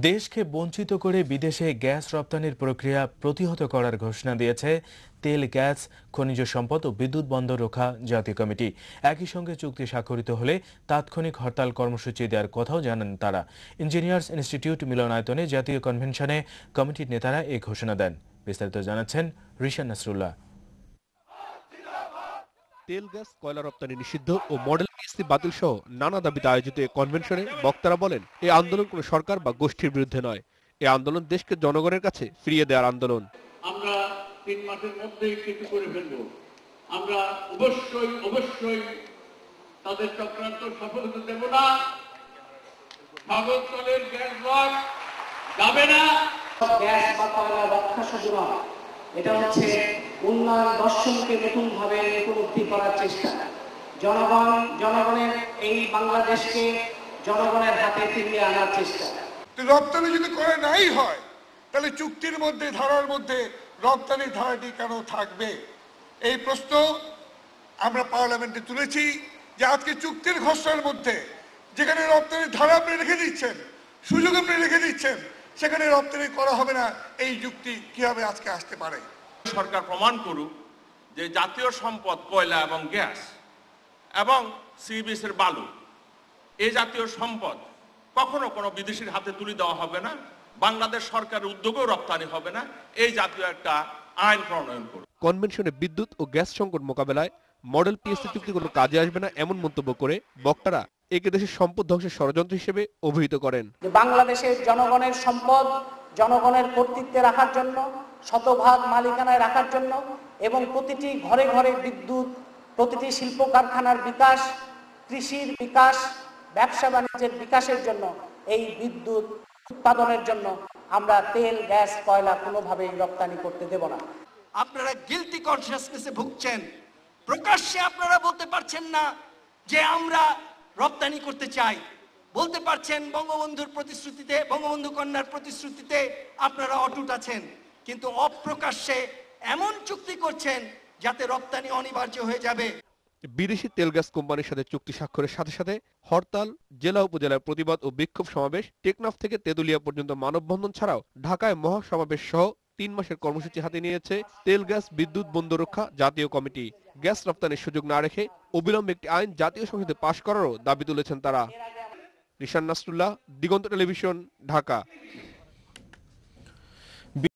দেশকে বঞ্চিত করে বিদেশে গ্যাস রপ্তানির প্রক্রিয়া প্রতিহত করার ঘোষণা দিয়েছে তেল, গ্যাস, খনিজ সম্পদ ও বিদ্যুৎ বন্দর রক্ষা জাতীয় কমিটি। একই সঙ্গে চুক্তি স্বাক্ষরিত হলে তাৎক্ষণিক হরতাল কর্মসূচি দেওয়ার কথাও জানান তারা। ইঞ্জিনিয়ার্স ইনস্টিটিউট মিলনায়তনে জাতীয় কনভেনশনে কমিটির নেতারা এই ঘোষণা দেন। বিস্তারিত জানাচ্ছেন রিশান নাসরুল্লাহ। তেল, গ্যাস, কয়লা রপ্তানি নিষিদ্ধ ও মডেল পিএসসি বাতিল সহ নানা দাবিতে আয়োজিত এই কনভেনশনে বক্তারা বলেন, এই আন্দোলন কোনো সরকার বা গোষ্ঠীর বিরুদ্ধে নয়। এই আন্দোলন দেশকে জনগণের কাছে ফিরিয়ে দেওয়ার আন্দোলন। আমরা 3 মাসের মধ্যেই কিছু করে ফেলবো। আমরা অবশ্যই তাদের চক্রান্ত সফল হতে দেব না। ভাগতলের গ্যাস ব্লক যাবে না। গ্যাস বা কয়লা রক্ষা শুধু নয়, এটা হচ্ছে উন্নয়ন দর্শনকে নতুনভাবে উপলব্ধি করার চেষ্টা। জনগণের এই বাংলাদেশকে জনগণের হাতে ফিরিয়ে আনার চেষ্টা। রপ্তানি যদি করে নাই হয়, তাহলে চুক্তির মধ্যে ধারার মধ্যে রপ্তানি ধারাটি কেন থাকবে? এই প্রশ্ন আমরা পার্লামেন্টে তুলেছি যে আজকে চুক্তির ঘোষণার মধ্যে যেখানে রপ্তানির ধারা আপনি রেখে দিচ্ছেন, সুযোগ আপনি রেখে দিচ্ছেন, সেখানে রপ্তানি করা হবে না, এই যুক্তি কিভাবে আজকে আসতে পারে? সরকার প্রমাণ করুক যে জাতীয় সম্পদ কয়লা এবং গ্যাস এবং সি বিচের বালু, এই জাতীয় সম্পদ কখনো কোনো বিদেশির হাতে তুলে দেওয়া হবে না, বাংলাদেশ সরকারের উদ্যোগেও রপ্তানি হবে না। এই জাতীয় একটা আইন প্রণয়ন করুন। কনভেনশনে বিদ্যুৎ ও গ্যাস সংকট মোকাবেলায় মডেল পিএসসি চুক্তি কোনো কাজে আসবে না এমন মন্তব্য করে বক্তারা একে দেশের সম্পদ ধ্বংসের ষড়যন্ত্র হিসেবে অভিহিত করেন। বাংলাদেশের জনগণের সম্পদ জনগণের কর্তৃত্বে রাখার জন্য, শতভাগ মালিকানায় রাখার জন্য এবং প্রতিটি ঘরে ঘরে বিদ্যুৎ, প্রতিটি শিল্প কারখানার বিকাশ, কৃষির বিকাশ, ব্যবসা বাণিজ্যের বিকাশের জন্য, এই বিদ্যুৎ উৎপাদনের জন্য আমরা তেল, গ্যাস, কয়লা কোনোভাবেই রপ্তানি করতে দেব না। আপনারা গিলটি কনসিয়াসনেসে ভুগছেন। প্রকাশ্যে আপনারা বলতে পারছেন না যে আমরা রপ্তানি করতে চাই, বলতে পারছেন বঙ্গবন্ধুর প্রতিশ্রুতিতে, বঙ্গবন্ধু কন্যার প্রতিশ্রুতিতে আপনারা অটুট আছেন, কিন্তু অপ্রকাশ্যে এমন চুক্তি করছেন যাতে রপ্তানি অনিবার্য হয়ে যাবে। বিদেশি তেল গ্যাস কোম্পানির সাথে চুক্তি স্বাক্ষরের সাথে সাথে হরতাল, জেলা উপজেলার প্রতিবাদ ও বিক্ষোভ সমাবেশ, টেকনাফ থেকে তেতুলিয়া পর্যন্ত মানববন্ধন ছাড়াও ঢাকায় মহাসমাবেশ সহ 3 মাসের কর্মসূচি হাতে নিয়েছে তেল, গ্যাস, বিদ্যুৎ বন্দর রক্ষা জাতীয় কমিটি। গ্যাস রপ্তানির সুযোগ না রেখে অবিলম্বে একটি আইন জাতীয় সংসদে পাশ করারও দাবি তুলেছেন তারা। রিশান নাসরুল্লাহ, দিগন্ত টেলিভিশন, ঢাকা।